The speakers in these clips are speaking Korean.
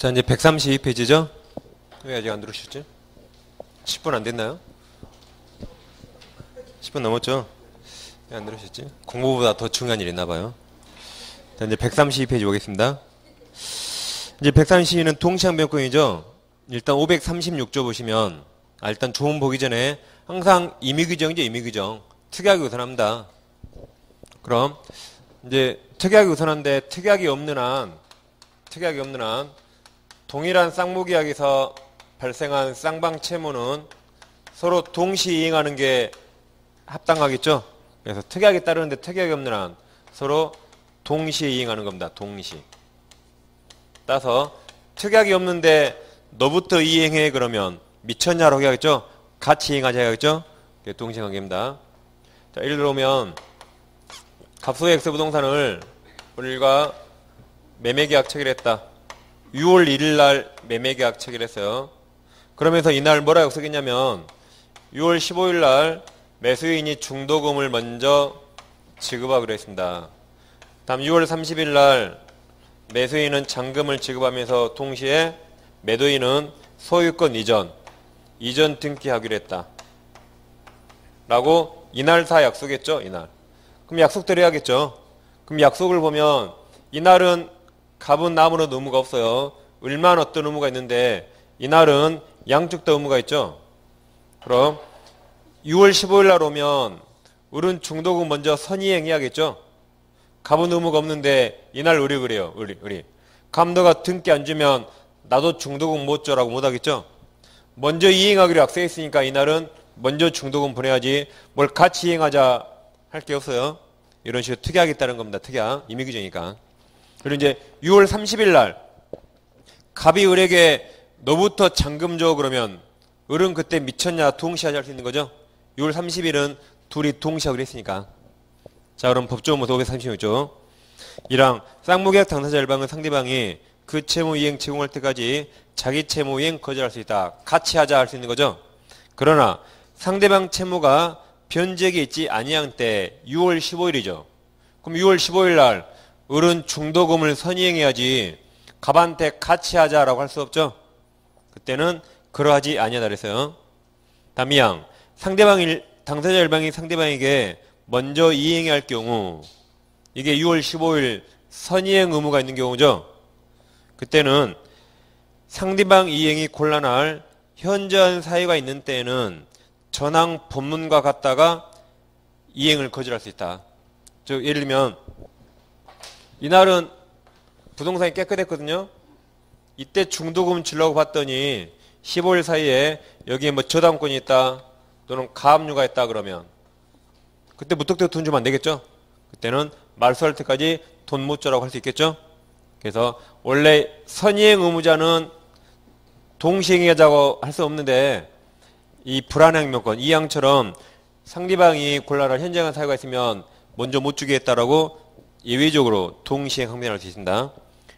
자, 이제 132페이지죠? 왜 아직 안 들어오셨지? 10분 안 됐나요? 10분 넘었죠? 왜 안 들어오셨지? 공부보다 더 중요한 일이 있나 봐요. 자, 이제 132페이지 보겠습니다. 이제 132는 동시항변권이죠? 일단 536조 보시면, 일단 조문 보기 전에 항상 임의규정이죠, 임의규정. 특약이 우선합니다. 그럼, 이제 특약이 우선한데 특약이 없는 한, 동일한 쌍무계약에서 발생한 쌍방채무는 서로 동시 이행하는 게 합당하겠죠? 그래서 특약이 따르는데 특약이 없는 한 서로 동시 이행하는 겁니다. 동시. 따라서 특약이 없는데 너부터 이행해 그러면 미쳤냐라고 해야겠죠? 같이 이행하자 해야겠죠? 동시 관계입니다. 자, 예를 들어보면 갑소의 X부동산을 우리가 매매계약 체결했다. 6월 1일 날 매매계약 체결했어요. 그러면서 이날 뭐라고 약속했냐면 6월 15일 날 매수인이 중도금을 먼저 지급하기로 했습니다. 다음 6월 30일 날 매수인은 잔금을 지급하면서 동시에 매도인은 소유권 이전 등기하기로 했다. 라고 이날 다 약속했죠. 이날. 그럼 약속대로 해야겠죠. 그럼 약속을 보면 이날은 갑은 나무는 의무가 없어요. 을만 어떤 의무가 있는데 이날은 양쪽 다 의무가 있죠. 그럼 6월 15일 날 오면 을은 중도금 먼저 선이행해야겠죠. 갑은 의무가 없는데 이날 을이 그래요. 을이. 갑 너가 등기 안 주면 나도 중도금 못 줘라고 못하겠죠. 먼저 이행하기로 약속했으니까 이날은 먼저 중도금 보내야지 뭘 같이 이행하자 할 게 없어요. 이런 식으로 특약이 있다는 겁니다. 특약. 임의규정이니까. 그리고 이제 6월 30일 날 갑이 을에게 너부터 잔금 줘 그러면 을은 그때 미쳤냐 동시에 할 수 있는 거죠. 6월 30일은 둘이 동시하기로 했으니까. 자, 그럼 법조문서 536조 1항 쌍무계약 당사자 일방은 상대방이 그 채무 이행 제공할 때까지 자기 채무 이행 거절할 수 있다. 같이 하자 할 수 있는 거죠. 그러나 상대방 채무가 변제액이 있지 아니한 때 6월 15일이죠. 그럼 6월 15일 날 을은 중도금을 선이행해야지 갑한테 같이 하자라고 할 수 없죠. 그때는 그러하지 아니하다 그랬어요. 다음 2항 당사자 일방이 상대방에게 먼저 이행해야 할 경우 이게 6월 15일 선이행 의무가 있는 경우죠. 그때는 상대방 이행이 곤란할 현저한 사유가 있는 때에는 전항 본문과 같다가 이행을 거절할 수 있다. 즉 예를 들면 이날은 부동산이 깨끗했거든요. 이때 중도금 주려고 봤더니 15일 사이에 여기에 뭐 저당권이 있다 또는 가압류가 있다 그러면 그때 무턱대고 돈 주면 안 되겠죠. 그때는 말소할 때까지 돈 못 줘라고 할 수 있겠죠. 그래서 원래 선이행 의무자는 동시행하자고 할 수 없는데 이 불안행명권 이항처럼 상대방이 곤란한 현장한 사유가 있으면 먼저 못 주겠다라고 예외적으로 동시행 항변할 수 있습니다.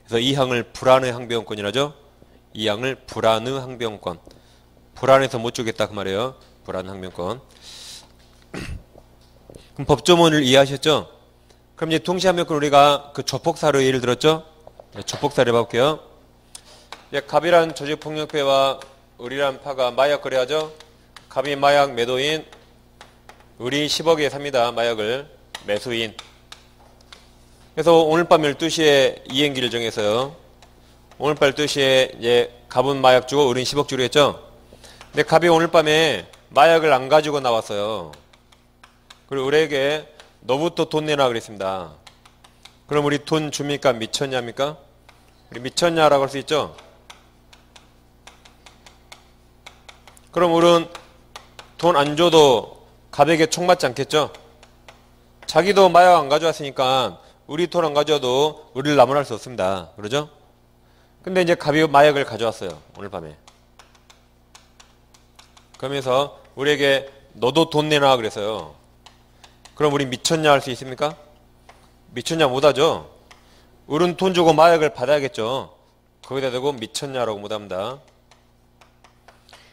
그래서 이 항을 불안의 항변권이라죠. 이 항을 불안의 항변권. 불안해서 못 주겠다 그 말이에요. 불안 항변권. 그럼 법조문을 이해하셨죠? 그럼 이제 동시 항변권 우리가 그 조폭사로 예를 들었죠? 네, 조폭사를 해볼게요. 갑이란 조직폭력배와 을이란 파가 마약 거래하죠? 갑이 마약 매도인, 을이 10억에 삽니다. 마약을. 매수인. 그래서 오늘 밤 12시에 이행기를 정해서요. 오늘 밤 12시에 이제 갑은 마약 주고 을은 10억 주기로 했죠. 근데 갑이 오늘 밤에 마약을 안 가지고 나왔어요. 그리고 을에게 너부터 돈 내놔 그랬습니다. 그럼 우리 돈 줍니까? 미쳤냐입니까? 우리 미쳤냐라고 할 수 있죠. 그럼 을은 돈 안 줘도 갑에게 총 맞지 않겠죠? 자기도 마약 안 가져왔으니까 우리 돈 안 가져도 우리를 나무랄 수 없습니다. 그러죠? 근데 이제 갑이 마약을 가져왔어요. 오늘 밤에. 그러면서 우리에게 너도 돈 내놔 그래서요. 그럼 우리 미쳤냐 할 수 있습니까? 미쳤냐 못하죠. 을은 돈 주고 마약을 받아야겠죠. 거기다 대고 미쳤냐라고 못합니다.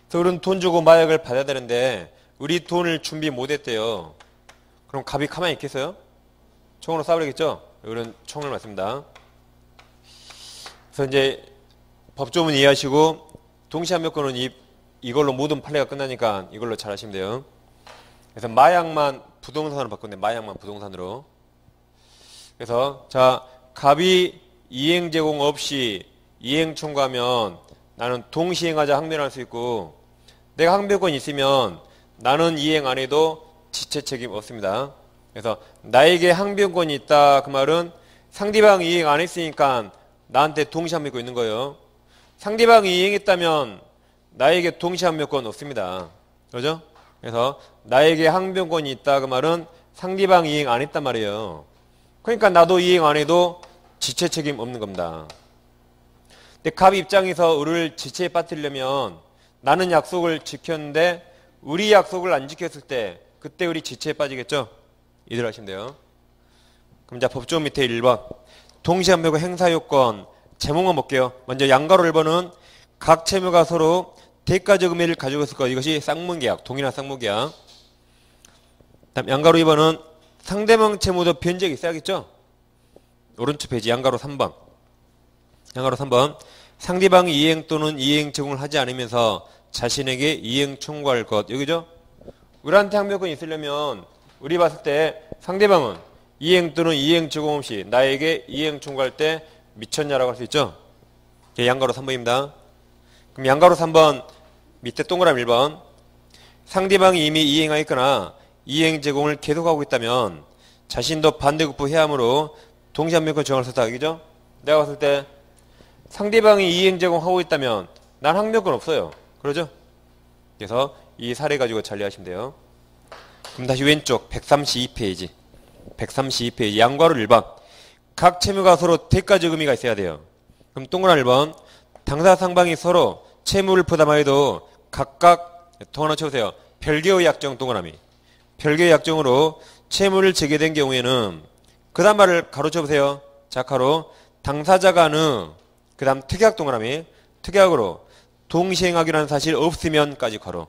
그래서 을은 돈 주고 마약을 받아야 되는데 을이 돈을 준비 못했대요. 그럼 갑이 가만히 있겠어요? 총으로 쏴버리겠죠? 을은 총을 맞습니다. 그래서 이제 법조문 이해하시고 동시한명권은 이걸로 모든 판례가 끝나니까 이걸로 잘 하시면 돼요. 그래서 마약만 부동산으로 바꿨네. 마약만 부동산으로. 그래서 자, 갑이 이행 제공 없이 이행 청구하면 나는 동시행하자 항변할 수 있고, 내가 항변권이 있으면 나는 이행 안 해도 지체 책임 없습니다. 그래서 나에게 항변권이 있다 그 말은 상대방이 이행 안 했으니까 나한테 동시항변권 있는 거예요. 상대방이 이행했다면 나에게 동시항변권 없습니다. 그죠? 그래서 나에게 항변권이 있다 그 말은 상대방이 이행 안 했단 말이에요. 그러니까 나도 이행 안 해도 지체 책임 없는 겁니다. 근데 갑 입장에서 을을 지체에 빠뜨리려면 나는 약속을 지켰는데 우리 약속을 안 지켰을 때 그때 우리 지체에 빠지겠죠? 이대로 하시면 돼요. 그럼 자, 법조문 밑에 1번 동시한명권 행사요건 제목만 볼게요. 먼저 양가로 1번은 각 채무가 서로 대가적 의미를 가지고 있을 것. 이것이 쌍문계약, 동일한 쌍문계약. 다음 양가로 2번은 상대방 채무도 변제가 있어야겠죠? 오른쪽 페이지 양가로 3번. 양가로 3번 상대방이 이행 또는 이행 제공을 하지 않으면서 자신에게 이행 청구할 것. 여기죠? 우리한테 항변권이 있으려면 우리 봤을 때 상대방은 이행 또는 이행 제공 없이 나에게 이행 청구할 때 미쳤냐라고 할 수 있죠? 양가로 3번입니다. 그럼 양가로 3번 밑에 동그라미 1번 상대방이 이미 이행하였거나 이행 제공을 계속하고 있다면 자신도 반대급부해야 하므로 동시한명권 정을 썼다. 이죠? 내가 봤을 때 상대방이 이행 제공하고 있다면 난 항변권 없어요. 그러죠? 그래서 이 사례 가지고 잘 이해하시면 돼요. 그럼 다시 왼쪽 132페이지 132페이지 양가로 1번 각 채무가 서로 대가적 의미가 있어야 돼요. 그럼 동그라미 1번 당사 상방이 서로 채무를 부담하여도 각각 통 하나 쳐보세요. 별개의 약정 동그라미 별개의 약정으로 채무를 제기된 경우에는 그 다음 말을 가로 쳐보세요. 자, 가로 당사자간의 그 다음 특약 동그라미 특약으로 동시행하기로 한 사실 없으면까지 가로.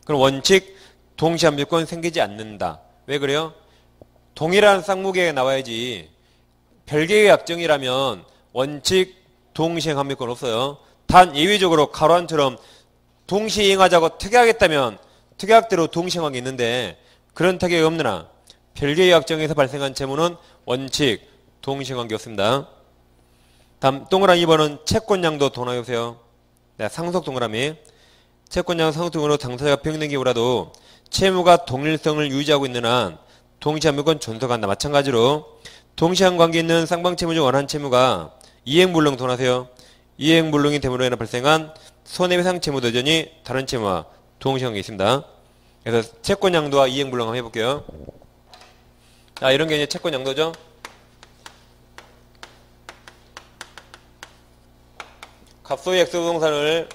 그럼 원칙 동시한명권 생기지 않는다. 왜 그래요? 동일한 쌍무계에 나와야지. 별개의 약정이라면 원칙 동시행한명권 없어요. 단 예외적으로 가로안처럼 동시행하자고 특약했다면 특약대로 동시행한 게 있는데 그런 특약이 없느나 별개의 약정에서 발생한 채무는 원칙 동시행한 게 없습니다. 다음 동그라미 2번은 채권양도 도나보세요. 네, 상속 동그라미 채권양 상속등으로 당사자가 병행된 경우라도 채무가 동일성을 유지하고 있는 한 동시한명권 존속한다. 마찬가지로 동시한 관계 있는 쌍방채무 중 원한 채무가 이행불능 도나세요. 이행불능이 됨으로 인해 발생한 손해배상 채무도 여전히 다른 채무와 동시한 게 있습니다. 그래서 채권양도와 이행불능 한번 해볼게요. 자, 이런 게 이제 채권양도죠. 갑소의 X부동산을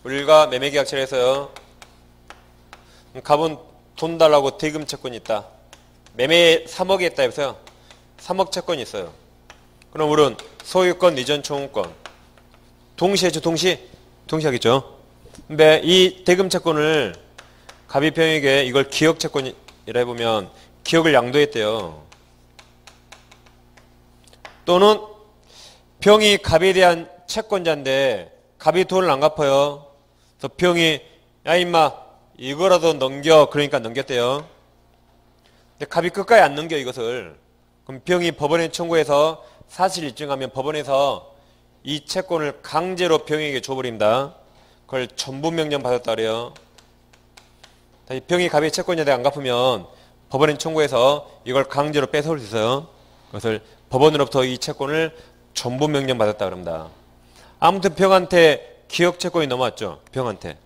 을과 매매계약처를 해서요. 갑은 돈 달라고 대금 채권이 있다. 매매 3억이 있다 해서요. 3억 채권이 있어요. 그럼 을은 소유권, 이전 청구권. 동시에죠, 동시하겠죠. 근데 이 대금 채권을 갑이 병에게 이걸 기억 채권이라 해보면 기억을 양도했대요. 또는 병이 갑에 대한 채권자인데 갑이 돈을 안 갚아요. 그래서 병이 야 임마 이거라도 넘겨. 그러니까 넘겼대요. 근데 갑이 끝까지 안 넘겨 이것을. 그럼 병이 법원에 청구해서 사실 입증하면 법원에서 이 채권을 강제로 병에게 줘버립니다. 그걸 전부명령 받았다 그래요. 다시 병이 갑의 채권자한테 안 갚으면 법원에 청구해서 이걸 강제로 뺏어올 수 있어요. 그것을 법원으로부터 이 채권을 전부명령 받았다 그럽니다. 아무튼 병한테 기억 채권이 넘어왔죠. 병한테.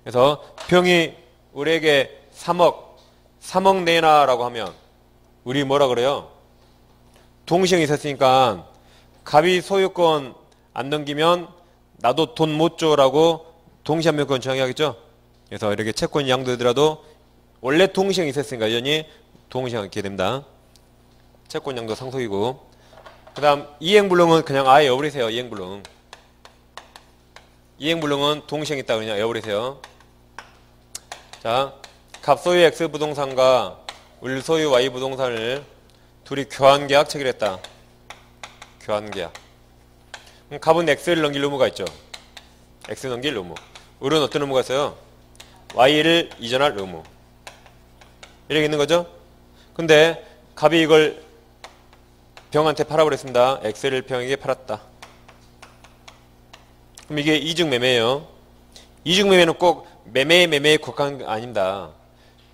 그래서 병이 우리에게 3억 내놔라고 하면 우리 뭐라 그래요? 동시행이 있었으니까 갑이 소유권 안 넘기면 나도 돈 못 줘라고 동시한명권 정의하겠죠. 그래서 이렇게 채권이 양도되더라도 원래 동시행이 있었으니까 여전히 동시행하게 됩니다. 채권 양도 상속이고. 그 다음 이행불능은 그냥 아예 여버리세요. 이행불능은 동시행 있다 그냥 여버리세요. 자, 갑소유 X부동산과 을소유 Y부동산을 둘이 교환계약 체결했다. 교환계약. 값은 x를 넘길 의무가 있죠. x 넘길 의무. 을은 어떤 의무가 있어요? y를 이전할 의무. 이렇게 있는 거죠. 근데 값이 이걸 병한테 팔아버렸습니다. x를 병에게 팔았다. 그럼 이게 이중매매예요. 이중매매는 꼭 매매에 국한 게 아닙니다.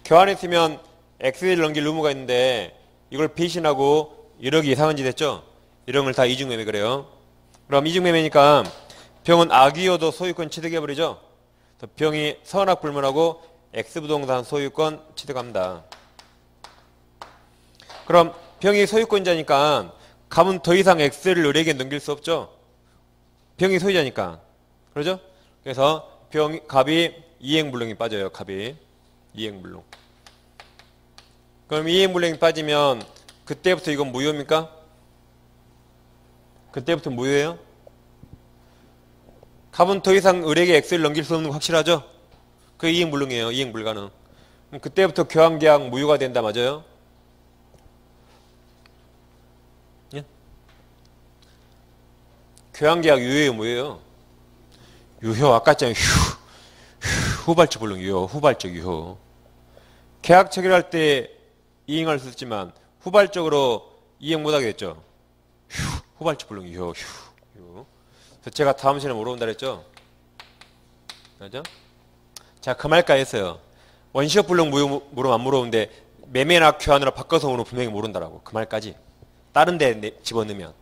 교환했으면 x를 넘길 의무가 있는데 이걸 배신하고 1억 이상은 짓했죠. 이런 걸 다 이중매매 그래요. 그럼 이중매매니까 병은 악의여도 소유권 취득해버리죠. 병이 선악불문하고 X부동산 소유권 취득합니다. 그럼 병이 소유권자니까 값은 더 이상 X를 을에게 넘길 수 없죠. 병이 소유자니까. 그러죠? 그래서 값이 이행불능이 빠져요. 값이 이행불능. 그럼 이행불능이 빠지면 그때부터 이건 무효입니까? 그때부터 무효예요? 값은 더 이상 을에게 X를 넘길 수 없는 거 확실하죠? 그게 이행불능이에요. 이행불가능. 그럼 그때부터 교환계약 무효가 된다. 맞아요? 예? 교환계약 유효예요? 무효예요? 유효. 아까 했잖아요. 후발적 불능 유효. 후발적 유효. 계약 체결할 때 이행할 수 있지만 후발적으로 이행 못하게 됐죠. 후발적 불능 유효. 제가 다음 시간에 물어본다 그랬죠? 맞죠? 자, 그 말까지 했어요. 원시적 불능 물으면 안 물어보는데 매매나 교환으로 바꿔서 물으면 분명히 모른다라고. 그 말까지. 다른 데 집어넣으면.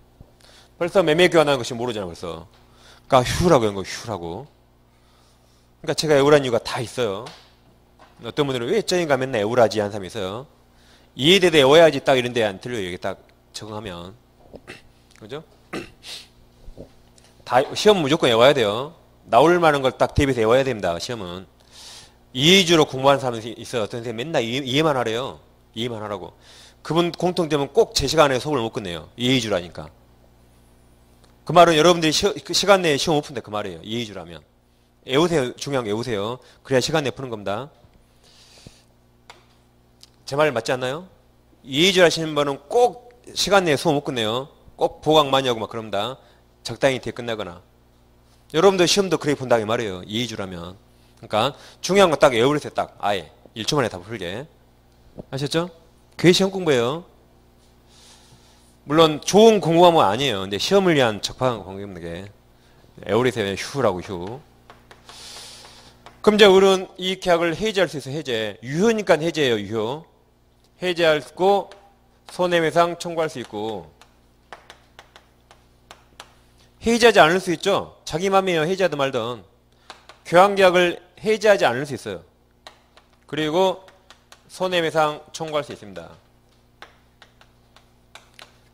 벌써 매매 교환하는 것이 모르잖아 벌써. 그러니까 휴라고 이런 거 휴라고. 그러니까 제가 애우란 이유가 다 있어요. 어떤 분들은 왜 쩌인가 맨날 애우라지 하는 사람이 있어요. 이해돼도 애워야지 딱 이런 데 안 틀려요. 이게 딱 적응하면. 그죠? 다 시험 무조건 외워야 돼요. 나올 만한 걸 딱 대비해서 외워야 됩니다. 시험은. 이해주로 공부하는 사람이 있어요. 어떤 선생님 맨날 이해만 하래요. 이해만 하라고. 그분 공통점은 꼭 제 시간에 수업을 못 끝내요. 이해주라니까. 그 말은 여러분들이 그 시간 내에 시험 못 푼다 그 말이에요. 이해주라면. 외우세요. 중요한 거 외우세요. 그래야 시간 내에 푸는 겁니다. 제 말 맞지 않나요? 이해주 하시는 분은 꼭 시간 내에 수업 못 끝내요. 꼭 보강 많이 하고 막 그럽니다. 적당히 뒤에 끝나거나. 여러분들 시험도 그렇게 본다고 말이에요. 이해주라면. 그러니까 중요한 거 딱 외우세요. 딱 아예 1초 만에 다 풀게. 아셨죠? 그게 시험 공부예요. 물론 좋은 공부하면 아니에요. 근데 시험을 위한 적합한 공부입니다. 게 에어리세의 휴라고 휴. 그럼 이제 을은 이 계약을 해지할 수 있어. 해제. 유효니까 해제예요. 유효. 해제하고 손해배상 청구할 수 있고. 해지하지 않을 수 있죠. 자기 맘이에요. 해지하든 말든. 교환계약을 해지하지 않을 수 있어요. 그리고 손해배상 청구할 수 있습니다.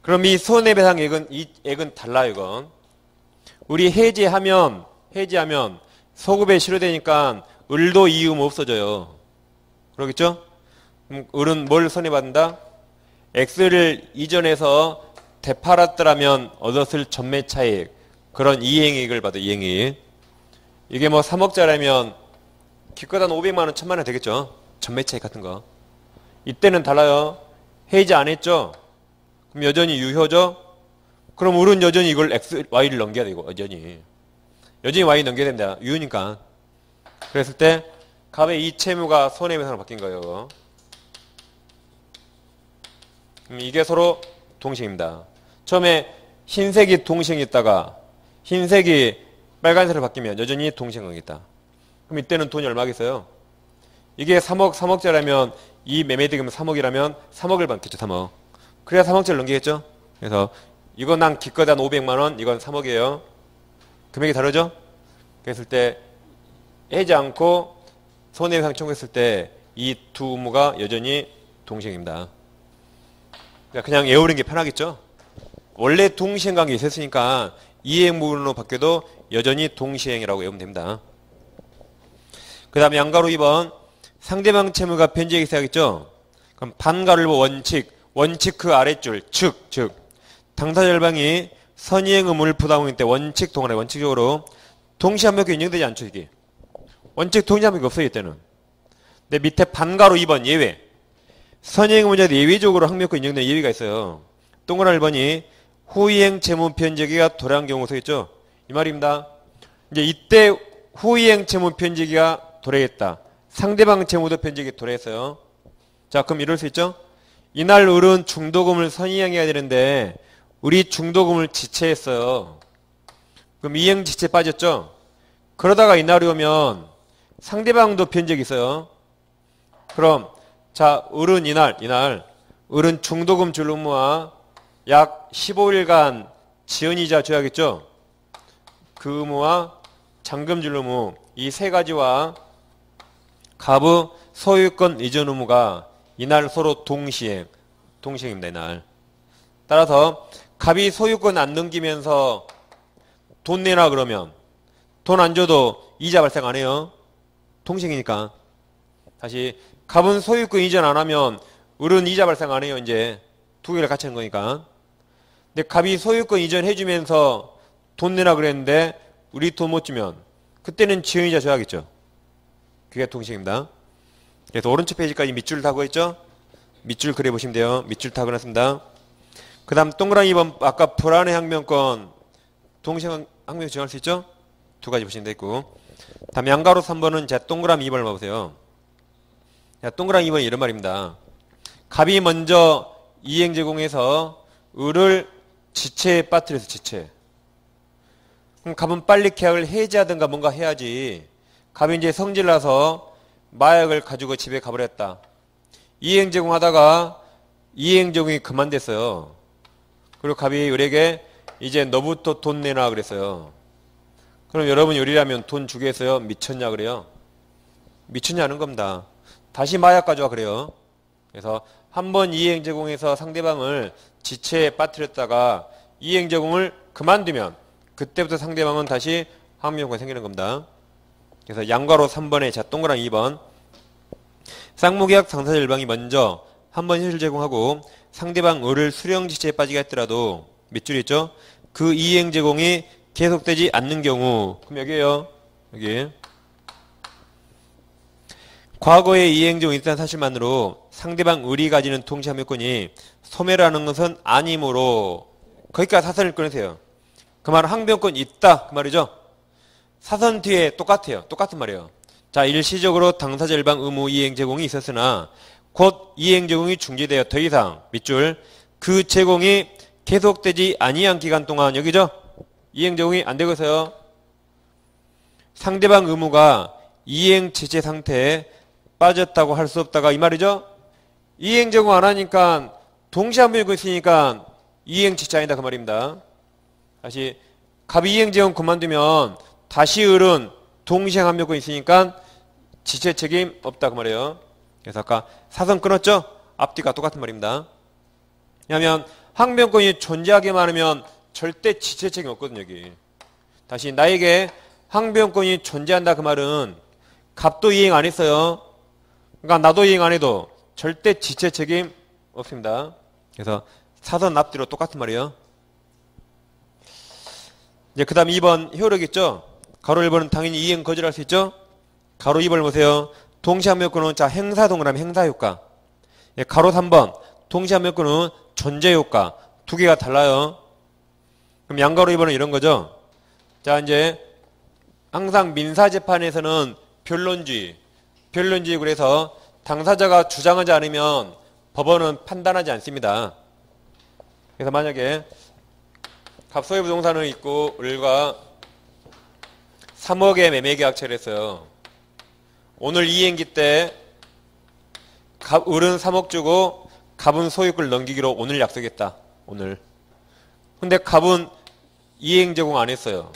그럼 이 손해배상액은 이 액은 달라요. 이건. 우리 해지하면 소급에 실효되니까 을도 이 의무 없어져요. 그러겠죠? 을은 뭘 손해받는다? X를 이전해서 되팔았더라면 얻었을 전매차익. 그런 이행이익을 받아. 이행이익. 이게 뭐 3억짜리면 기껏 한 500만 원, 1000만 원 되겠죠? 전매차익 같은 거. 이때는 달라요. 해지 안 했죠? 그럼 여전히 유효죠? 그럼 을은 여전히 이걸 X, Y를 넘겨야 되고 여전히 Y 넘겨야 됩니다. 유효니까. 그랬을 때 값의 이 채무가 손해배상으로 바뀐 거예요. 이게 서로 동식입니다. 처음에 흰색이 동식이있다가 흰색이 빨간색으로 바뀌면 여전히 동식이있다. 그럼 이때는 돈이 얼마겠어요? 이게 3억짜리라면 이 매매대금은 3억이라면 3억을 받겠죠. 3억. 그래야 3억짜리 넘기겠죠. 그래서 이건 난 기껏 한 500만 원, 이건 3억이에요. 금액이 다르죠? 그랬을 때 해지 않고 손해배상 청구했을 때 이 두 의무가 여전히 동시행입니다. 그냥 외우는 게 편하겠죠? 원래 동시행 관계 있었으니까 이행무로 바뀌어도 여전히 동시행이라고 외우면 됩니다. 그 다음에 양가로 2번 상대방 채무가 변제액이 있어야겠죠? 그럼 반가를 원칙 그 아랫줄 즉 당사자 열방이 선이행 의무를 부담하기 때 원칙 동안에 원칙적으로 동시한명께 인정되지 않죠. 이게 원칙 동시한명이 없어요. 이때는. 근데 밑에 반가로 2번 예외 선이행 의무자도 예외적으로 항명권 인정되는 예외가 있어요. 동그란 1번이 후이행 채무 변제기가 도래한 경우 서있죠. 이 말입니다. 이제 이때 후이행 채무 변제기가 도래했다. 상대방 채무도 변제기 도래했어요. 자, 그럼 이럴 수 있죠. 이날 을은 중도금을 선이행해야 되는데 우리 중도금을 지체했어요. 그럼 이행 지체 빠졌죠. 그러다가 이날이 오면 상대방도 변제기 있어요. 그럼 자, 을은 이날 을은 중도금 줄 의무와 약 15일간 지연이자 줘야겠죠. 그 의무와 잔금 줄 의무 이 세 가지와 갑의 소유권 이전 의무가 이날 서로 동시행입니다. 이날. 따라서 갑이 소유권 안 넘기면서 돈 내놔 그러면 돈 안 줘도 이자 발생 안 해요. 동시행이니까. 다시 갑은 소유권 이전 안 하면 을은 이자 발생 안 해요. 이제 두 개를 같이 한 거니까. 근데 갑이 소유권 이전 해주면서 돈 내놔 그랬는데 우리 돈 못 주면 그때는 지연이자 줘야겠죠. 그게 동시행입니다. 그래서 오른쪽 페이지까지 밑줄 타고 있죠. 밑줄 그려보시면 돼요. 밑줄 타고 났습니다. 그 다음 동그라미 2번 아까 불안의 항변권 동시행 항변 정할 수 있죠. 두 가지 보시면 되고 다음 양가로 3번은 제 동그라미 2번을 봐보세요. 자, 동그라미 2번이 이런 말입니다. 갑이 먼저 이행 제공해서 을을 지체에 빠뜨려서 지체. 그럼 갑은 빨리 계약을 해지하든가 뭔가 해야지. 갑이 이제 성질나서 마약을 가지고 집에 가버렸다. 이행 제공하다가 이행 제공이 그만됐어요. 그리고 갑이 을에게 이제 너부터 돈 내놔 그랬어요. 그럼 여러분 요리라면 돈 주겠어요? 미쳤냐 그래요? 미쳤냐는 겁니다. 다시 마약 가져와 그래요. 그래서 한번 이행 제공해서 상대방을 지체에 빠뜨렸다가 이행 제공을 그만두면 그때부터 상대방은 다시 항변권이 생기는 겁니다. 그래서 양가로 3번에 자 동그라미 2번 쌍무계약 당사자 일방이 먼저 한번 현실 제공하고 상대방 을을 수령 지체에 빠지게 했더라도 밑줄 있죠? 그 이행 제공이 계속되지 않는 경우 그럼 여기에요. 여기 과거의 이행 제공이 있다는 사실만으로 상대방 을이 가지는 동시함유권이 소멸하는 것은 아니므로 거기까지 사선을 꺼내세요. 그 말은 항변권 있다 그 말이죠. 사선 뒤에 똑같아요. 똑같은 말이에요. 자, 일시적으로 당사자 일방 의무 이행 제공이 있었으나 곧 이행 제공이 중지되어 더 이상 밑줄 그 제공이 계속되지 아니한 기간 동안 여기죠. 이행 제공이 안 되고 있어요. 상대방 의무가 이행 지체 상태에 빠졌다고 할 수 없다가 이 말이죠. 이행 제공 안 하니까 동시에 한 번 읽고 있으니까 이행 지체 아니다 그 말입니다. 다시 갑이 이행 제공 그만두면 다시 을은 동시에 한 번 있으니까 지체 책임 없다 그 말이에요. 그래서 아까 사선 끊었죠? 앞뒤가 똑같은 말입니다. 왜냐하면 항변권이 존재하기만 하면 절대 지체 책임 없거든요. 여기. 다시 나에게 항변권이 존재한다 그 말은 갑도 이행 안 했어요. 그러니까 나도 이행 안 해도 절대 지체 책임 없습니다. 그래서 사선 앞뒤로 똑같은 말이에요. 이제 그 다음 2번 효력 있죠? 가로 1번은 당연히 이행 거절할 수 있죠? 가로 2번을 보세요. 동시함유권은 자 행사동그라미 행사효과. 예, 가로 3번 동시함유권은 존재효과. 두 개가 달라요. 그럼 양가로 2번은 이런 거죠. 자 이제 항상 민사재판에서는 변론주의 그래서 당사자가 주장하지 않으면 법원은 판단하지 않습니다. 그래서 만약에 갑소유 부동산을 있고 을과 3억의 매매계약체를 했어요. 오늘 이행기 때 을은 3억 주고 갑은 소유권을 넘기기로 오늘 약속했다. 오늘. 근데 갑은 이행 제공 안 했어요.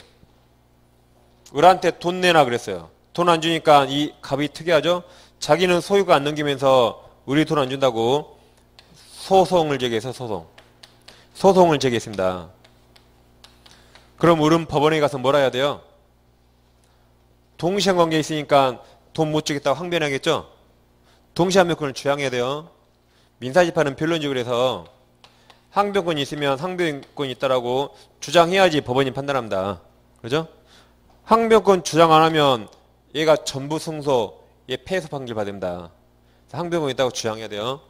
을한테 돈 내놔 그랬어요. 돈 안 주니까 이 갑이 특이하죠. 자기는 소유권 안 넘기면서 을이 돈 안 준다고 소송을 제기해서 소송을 제기했습니다. 그럼 을은 법원에 가서 뭐라 해야 돼요? 동시한 관계에 있으니까 돈 못 주겠다고 항변하겠죠? 동시함유권을 주장해야 돼요. 민사재판은 변론주의로 해서 항변권이 있으면 항변권이 있다라고 주장해야지 법원이 판단합니다. 그죠? 항변권 주장 안 하면 얘가 전부 승소, 얘 패소 판결 받습니다. 항변권이 있다고 주장해야 돼요.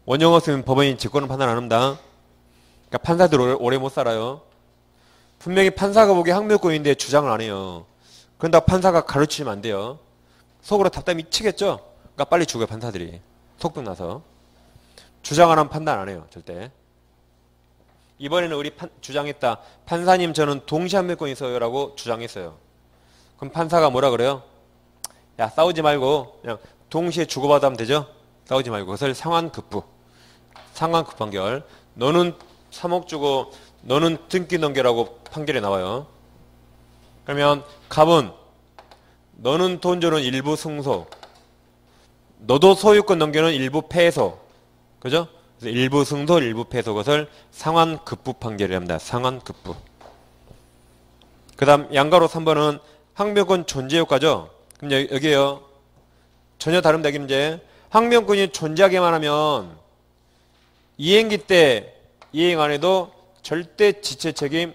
원형 없으면 법원이 직권을 판단 안 합니다. 그러니까 판사들 오래 못 살아요. 분명히 판사가 보기에 항명권인데 주장을 안 해요. 그런다고 판사가 가르치면 안 돼요. 속으로 답답해 미치겠죠? 그러니까 빨리 죽어요, 판사들이. 속병 나서. 주장 안 하면 판단 안 해요, 절대. 이번에는 우리 주장했다. 판사님, 저는 동시 항명권이 있어요. 라고 주장했어요. 그럼 판사가 뭐라 그래요? 야, 싸우지 말고 그냥 동시에 주고받으면 되죠? 싸우지 말고. 그것을 상환급부. 상환급 판결. 너는 3억 주고 너는 등기 넘겨라고 판결에 나와요. 그러면 갑은 너는 돈 주는 일부 승소, 너도 소유권 넘기는 일부 패소. 그죠? 그래서 일부 승소, 일부 패소. 그것을 상환급부 판결이랍니다. 상환급부. 그 다음 양가로 3번은 항명권 존재 효과죠. 그럼 여기에요. 전혀 다릅니다. 여기 문제. 항명권이 존재하게만 하면 이행기 때 이행 안 해도 절대 지체 책임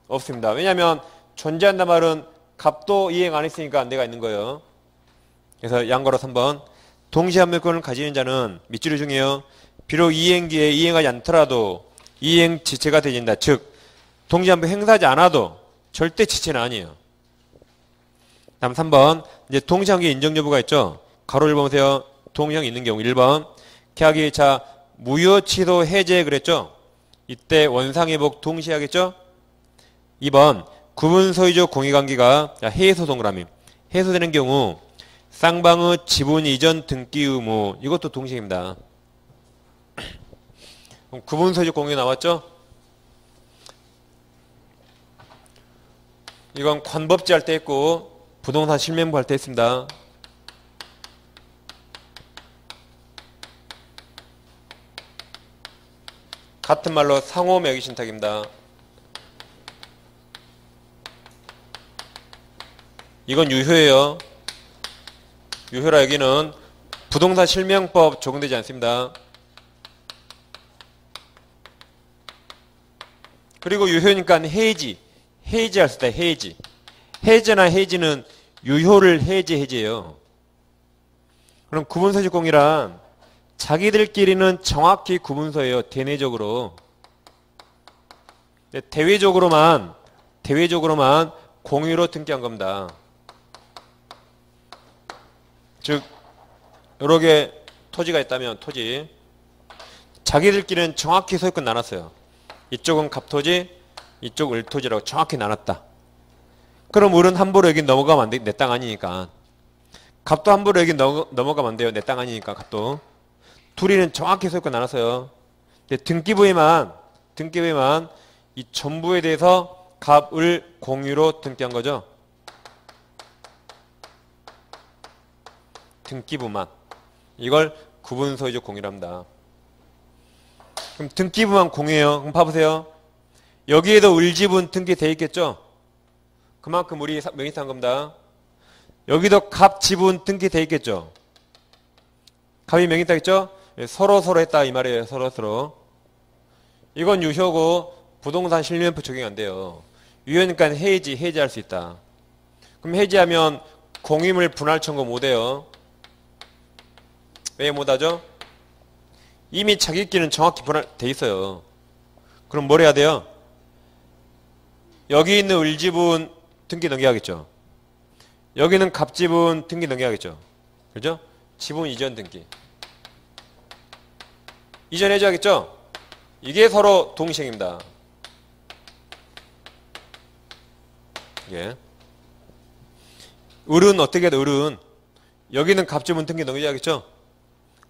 없습니다. 왜냐하면 존재한단 말은 갑도 이행 안 했으니까 내가 있는 거예요. 그래서 양가로 3번. 동시 항명권을 가지는 자는 밑줄이 중에요. 비록 이행기에 이행하지 않더라도 이행 지체가 되진다. 즉 동시 항명 행사하지 않아도 절대 지체는 아니에요. 다음 3번. 이제 동시 항명 인정 여부가 있죠. 가로 1번 보세요. 동시 항명 있는 경우 1번. 계약이 자 무효 취소 해제 그랬죠. 이때 원상회복 동시에 하겠죠. 2번. 구분 소유적 공익관계가 해소송을 하면 해소되는 경우 쌍방의 지분 이전 등기 의무 이것도 동시입니다. 구분 소유적 공익이 나왔죠. 이건 관법제 할 때 했고 부동산 실명부 할 때 했습니다. 같은 말로 상호 매기 신탁입니다. 이건 유효예요. 유효라 여기는 부동산 실명법 적용되지 않습니다. 그리고 유효니까 해지할 수 있다. 해제나 해지는 유효를 해제예요. 그럼 구분소유공이란 자기들끼리는 정확히 구분서예요. 대내적으로. 대외적으로만 공유로 등기한 겁니다. 즉 여러 개 토지가 있다면 토지 자기들끼리는 정확히 소유권 나눴어요. 이쪽은 갑토지, 이쪽 을토지라고 정확히 나눴다. 그럼 을은 함부로 여기 넘어가면 안 돼. 내 땅 아니니까. 갑도 함부로 여기 넘어가면 안 돼요. 내 땅 아니니까 갑도. 둘이는 정확히 소유권 나눴어요. 근데 등기부에만 이 전부에 대해서 갑을 공유로 등기한 거죠. 등기부만. 이걸 구분소유적 공유랍니다. 그럼 등기부만 공유해요. 그럼 봐보세요. 여기에도 을지분 등기돼 있겠죠? 그만큼 우리 명의상 겁니다. 여기도 갑지분 등기돼 있겠죠? 갑이 명의상 있죠? 서로 했다 이 말이에요. 서로. 이건 유효고 부동산 실명법 적용이 안 돼요. 유효니까 해지할 수 있다. 그럼 해지하면 공유물 분할 청구 못해요. 왜 못하죠? 이미 자기끼리는 정확히 분할돼 있어요. 그럼 뭘 해야 돼요? 여기 있는 을지분 등기 넘겨야겠죠. 여기는 갑지분 등기 넘겨야겠죠. 그죠? 지분 이전 등기. 이전해줘야겠죠? 이게 서로 동시행입니다. 예. 을은 어떻게 해야 돼요? 을은 여기는 갑지분 등기 넘겨야겠죠?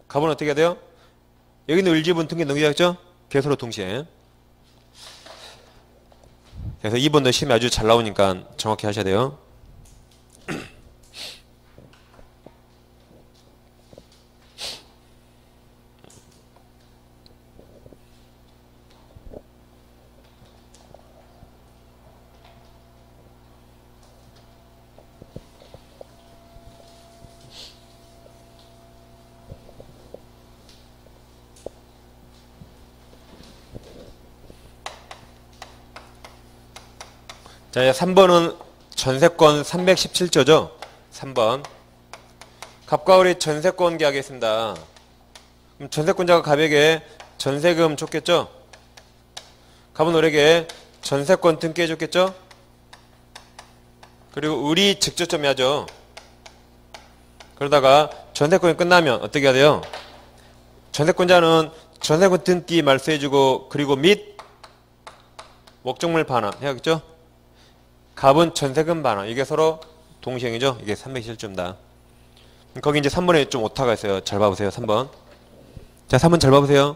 갑은 어떻게 해야 돼요? 여기는 을지분 등기 넘겨야겠죠? 그게 서로 동시에. 그래서 2번도 시험이 아주 잘 나오니까 정확히 하셔야 돼요. 자, 3번은 전세권 317조죠. 3번. 갑과 을이 전세권 계약했습니다. 그럼 전세권자가 갑에게 전세금 줬겠죠. 갑은 을에게 전세권 등기해줬겠죠? 그리고 을이 직접 점유하죠. 그러다가 전세권이 끝나면 어떻게 해야 돼요? 전세권자는 전세권 등기 말소해주고 그리고 및 목적물 반환 해야겠죠? 갑은 전세금 반환. 이게 서로 동시행이죠? 이게 327점다. 거기 이제 3번에 좀 오타가 있어요. 잘 봐보세요. 3번. 자, 3번 잘 봐보세요.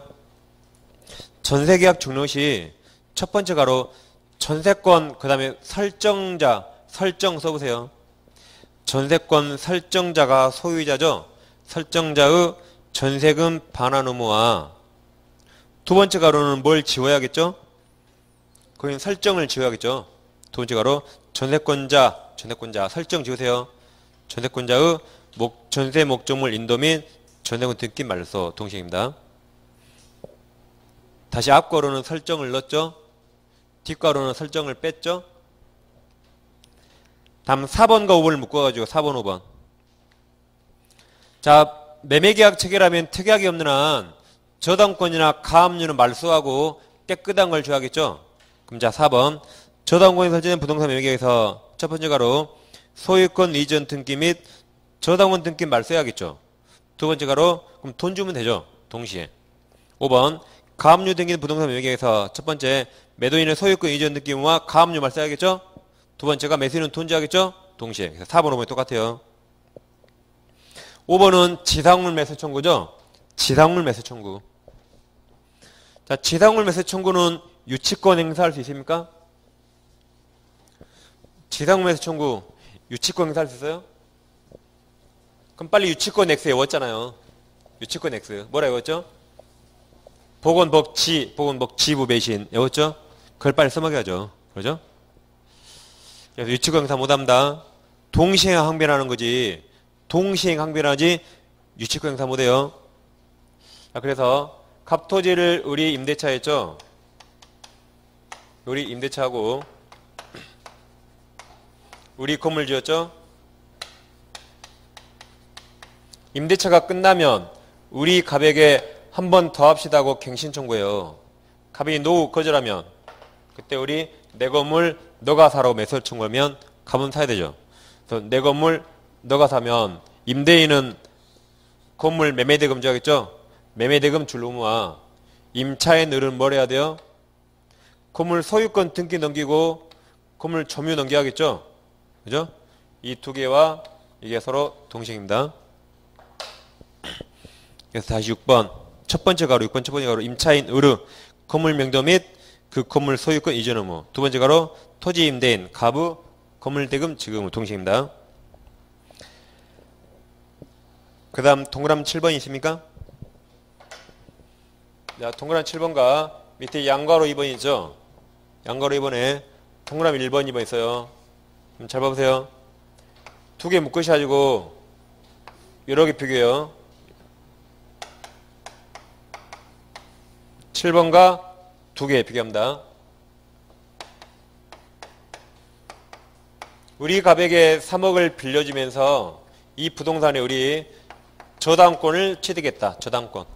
전세계약 종료 시 첫 번째 가로 전세권 그 다음에 설정자 설정 써보세요. 전세권 설정자가 소유자죠. 설정자의 전세금 반환 의무와 두 번째 가로는 뭘 지워야겠죠? 거긴 설정을 지워야겠죠. 두 번째 가로 전세권자 설정 지우세요. 전세권자의 전세 목적물 인도 및 전세권 등기 말소 동시행입니다. 다시 앞가로는 설정을 넣었죠. 뒷가로는 설정을 뺐죠. 다음 4번과 5번을 묶어가지고 4번, 5번. 자, 매매계약 체결하면 특약이 없는 한 저당권이나 가압류는 말소하고 깨끗한 걸 줘야겠죠. 그럼 자 4번. 저당권이 설정된 부동산 매매계약에서 첫 번째 가로 소유권 이전 등기 및 저당권 등기 말소해야겠죠. 두 번째 가로 그럼 돈 주면 되죠. 동시에. 5번. 가압류 등기는 부동산 매매계약에서 첫 번째 매도인의 소유권 이전 등기 의무와 가압류 말소해야겠죠. 두 번째가 매수인은 돈 줘야겠죠. 동시에. 그래서 4번, 5번이 똑같아요. 5번은 지상물 매수 청구죠. 지상물 매수 청구. 자, 지상물 매수 청구는 유치권 행사할 수 있습니까? 지상물 매수 청구 유치권 행사할 수 있어요? 그럼 빨리 유치권 X 외웠잖아요. 유치권 X. 뭐라 외웠죠? 보건복지 지부 배신 외웠죠? 그걸 빨리 써먹여야죠. 그러죠? 그래서 유치권 행사 못합니다. 동시행 항변하는 거지. 동시행 항변하지 유치권 행사 못해요. 그래서 갑토지를 우리 임대차 했죠. 우리 임대차하고 우리 건물 지었죠. 임대차가 끝나면 우리 갑에게 한 번 더 합시다고 갱신 청구해요. 갑이 노후 거절하면 그때 우리 내 건물 너가 사라고 매수를 청구하면 갑은 사야 되죠. 그래서 내 건물 너가 사면 임대인은 건물 매매대금 줘야겠죠. 매매대금 줄 의무와 임차인 을은 뭘 해야 돼요? 건물 소유권 등기 넘기고 건물 점유 넘겨야겠죠. 그죠? 이 두 개와 이게 서로 동시행입니다. 그래서 다시 6번 첫 번째 가로 6번 첫 번째 가로 임차인 을의 건물 명도 및 그 건물 소유권 이전 의무. 두 번째 가로 토지 임대인 갑의 건물 대금 지급 의무 동시행입니다. 그 다음 동그라미 7번이 있습니까? 자, 동그라미 7번과 밑에 양가로 2번이죠. 양가로 2번에 동그라미 1번, 2번 있어요. 잘 봐보세요. 두 개 묶으셔가지고 여러 개 비교해요. 7번과 두 개 비교합니다. 우리 갑에게 3억을 빌려주면서 이 부동산에 우리 저당권을 취득했다. 저당권.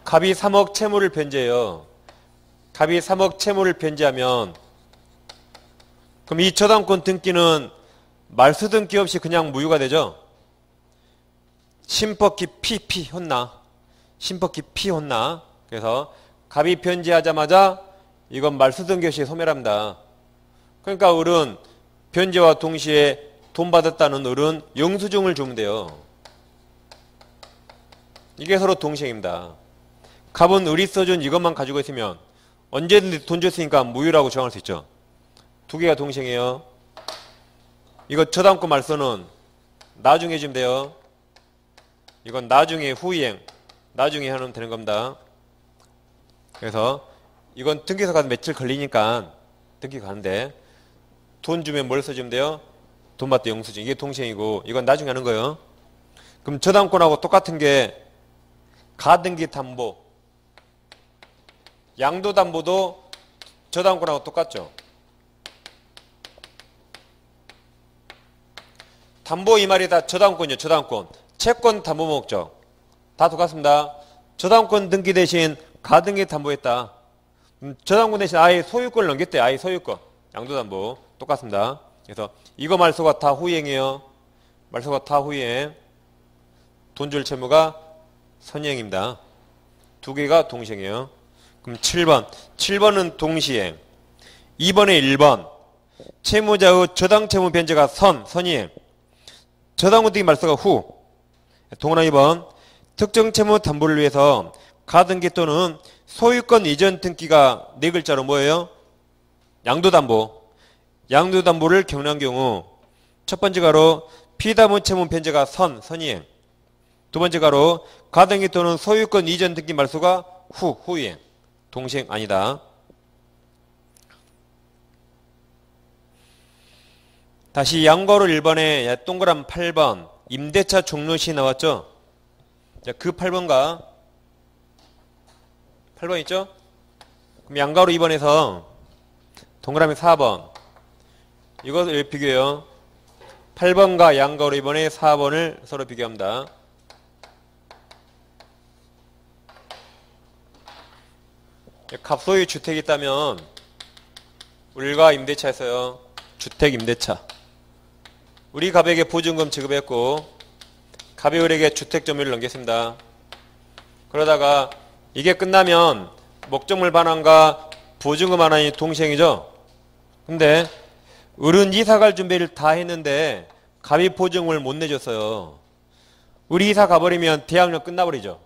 갑이 3억 채무를 변제해요. 갑이 3억 채무를 변제하면 그럼 이 저당권 등기는 말소 등기 없이 그냥 무효가 되죠. 심퍼기 피 혼나. 심퍼기 피 혼나. 그래서 갑이 변제하자마자 이건 말소 등기 없이 소멸합니다. 그러니까 을은 변제와 동시에 돈 받았다는 을은 영수증을 주면 돼요. 이게 서로 동시행입니다. 갑은 을이 써준 이것만 가지고 있으면 언제든지 돈 줬으니까 무효라고 정할 수 있죠. 두 개가 동시행이에요. 이거 저당권 말소는 나중에 해주면 돼요. 이건 나중에 후이행. 나중에 하면 되는 겁니다. 그래서 이건 등기소 가서 며칠 걸리니까 등기 가는데 돈 주면 뭘 써주면 돼요? 돈 받다 영수증. 이게 동시행이고 이건 나중에 하는 거예요. 그럼 저당권하고 똑같은 게 가등기 담보. 양도담보도 저당권하고 똑같죠. 담보 이 말이 다 저당권이죠. 저당권. 채권 담보 목적. 다 똑같습니다. 저당권 등기 대신 가등기 담보했다. 저당권 대신 아예 소유권을 넘겼대. 아예 소유권. 양도담보. 똑같습니다. 그래서 이거 말소가 다 후이행이에요. 말소가 다 후이행. 돈 줄 채무가 선이행입니다. 두 개가 동시행이에요. 그럼 7번. 7번은 동시행. 2번에 1번. 채무자의 저당 채무 변제가 선이행. 저당권 등기 말소가 후. 동그라미 2번. 특정 채무 담보를 위해서 가등기 또는 소유권 이전 등기가 네 글자로 뭐예요? 양도담보. 양도담보를 경락한 경우 첫 번째 가로 피담보 채무 변제가 선이행. 두 번째 가로 가등기 또는 소유권 이전 등기 말소가 후이행. 동시행 아니다. 다시 양괄호 1번에 동그란 8번 임대차 종료시 나왔죠? 자, 그 8번과 8번 있죠? 그럼 양괄호 2번에서 동그라미 4번 이것을 비교해요. 8번과 양괄호 2번의 4번을 서로 비교합니다. 갑소유 주택이 있다면 우리가 임대차에서요. 주택 임대차. 우리 갑에게 보증금 지급했고 갑이 우리에게 주택 점유를 넘겼습니다. 그러다가 이게 끝나면 목적물 반환과 보증금 반환이 동시행이죠. 근데 을은 이사갈 준비를 다 했는데 갑이 보증금을 못 내줬어요. 우리 이사 가버리면 계약력 끝나버리죠.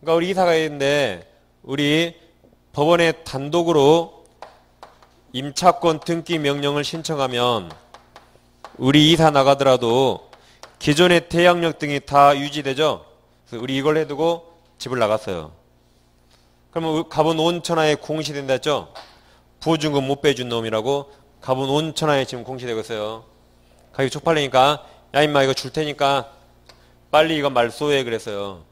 그러니까 우리 이사 가야 되는데 우리 법원에 단독으로 임차권 등기 명령을 신청하면 우리 이사 나가더라도 기존의 계약력 등이 다 유지되죠. 그래서 우리 이걸 해두고 집을 나갔어요. 그러면 갑은 온천하에 공시된다 했죠. 보증금 못 빼준 놈이라고 갑은 온천하에 지금 공시되고 있어요. 갑이 쪽팔리니까 야 임마 이거 줄 테니까 빨리 이거 말소해 그랬어요.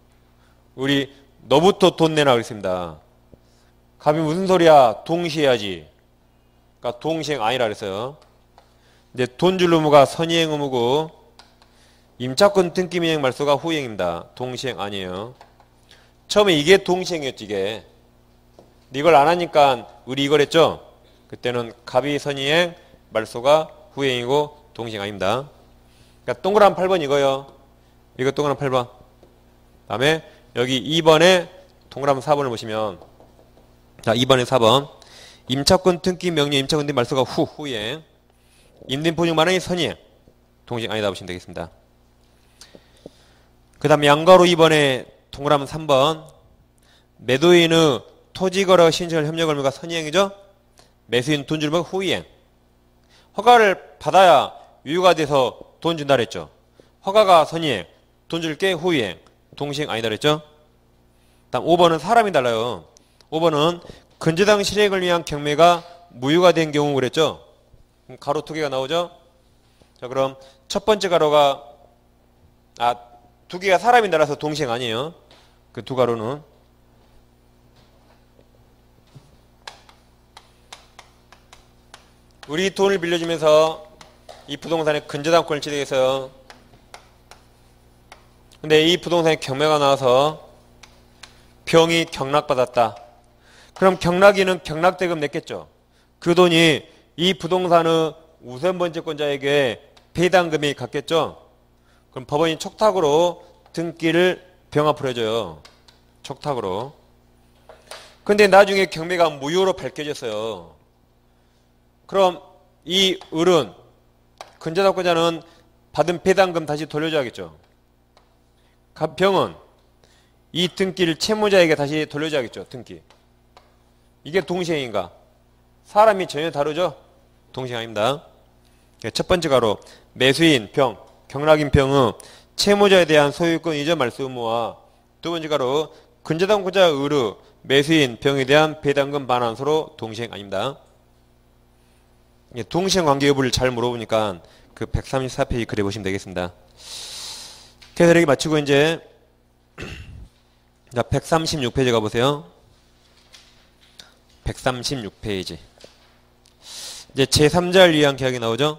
우리 너부터 돈 내놔 그랬습니다. 갑이 무슨 소리야? 동시에 해야지. 그러니까 동시행 아니라 그랬어요. 이제 돈 줄 의무가 선이행 의무고 임차권 등기 명령 말소가 후이행입니다. 동시행 아니에요. 처음에 이게 동시행이었지 이게. 이걸 안 하니까 우리 이걸 했죠. 그때는 갑이 선이행 말소가 후이행이고 동시행 아닙니다. 그러니까 동그란 8번 이거요. 이거 동그란 8번. 다음에 여기 2번에 동그란 4번을 보시면 자 2번에 4번 임차권 등기 명령 임차권 등기 말소가 후이행. 임대인 보증 반환이 선이행. 동시행 아니다 보시면 되겠습니다. 그 다음에 양괄호 2번에 동그라미 3번 매도인의 토지거래 신청을 협력 의무가 선이행이죠. 매수인 돈 주면 후이행. 허가를 받아야 유효가 돼서 돈 준다 그랬죠. 허가가 선이행. 돈 줄게 후이행. 동시행 아니다 그랬죠. 다음 5번은 사람이 달라요. 5번은 근저당 실행을 위한 경매가 무효가 된 경우 그랬죠. 그럼 가로 두 개가 나오죠. 자 그럼 첫 번째 가로가 두 개가 사람이 달아서 동시행 아니에요. 그 두 가로는 우리 돈을 빌려주면서 이 부동산에 근저당권을 취득해서요. 근데 이 부동산에 경매가 나와서 병이 경락받았다. 그럼 경락이는 경락대금 냈겠죠. 그 돈이 이 부동산의 우선번제권자에게 배당금이 갔겠죠. 그럼 법원이 촉탁으로 등기를 병 앞으로 해줘요. 촉탁으로. 근데 나중에 경매가 무효로 밝혀졌어요. 그럼 이 을은 근저당권자는 받은 배당금 다시 돌려줘야겠죠. 병은 이 등기를 채무자에게 다시 돌려줘야겠죠. 등기. 이게 동시행인가? 사람이 전혀 다르죠? 동시행 아닙니다. 첫 번째 가로 매수인 병, 경락인 병의 채무자에 대한 소유권 이전 말소 의무와 두 번째 가로 근저당권자 을의 매수인 병에 대한 배당금 반환서로 동시행 아닙니다. 동시행 관계 여부를 잘 물어보니까 그 134페이지 그려 보시면 되겠습니다. 그래서 이렇게 마치고 이제 자 136페이지 가보세요. 136페이지. 이제 제3자를 위한 계약이 나오죠.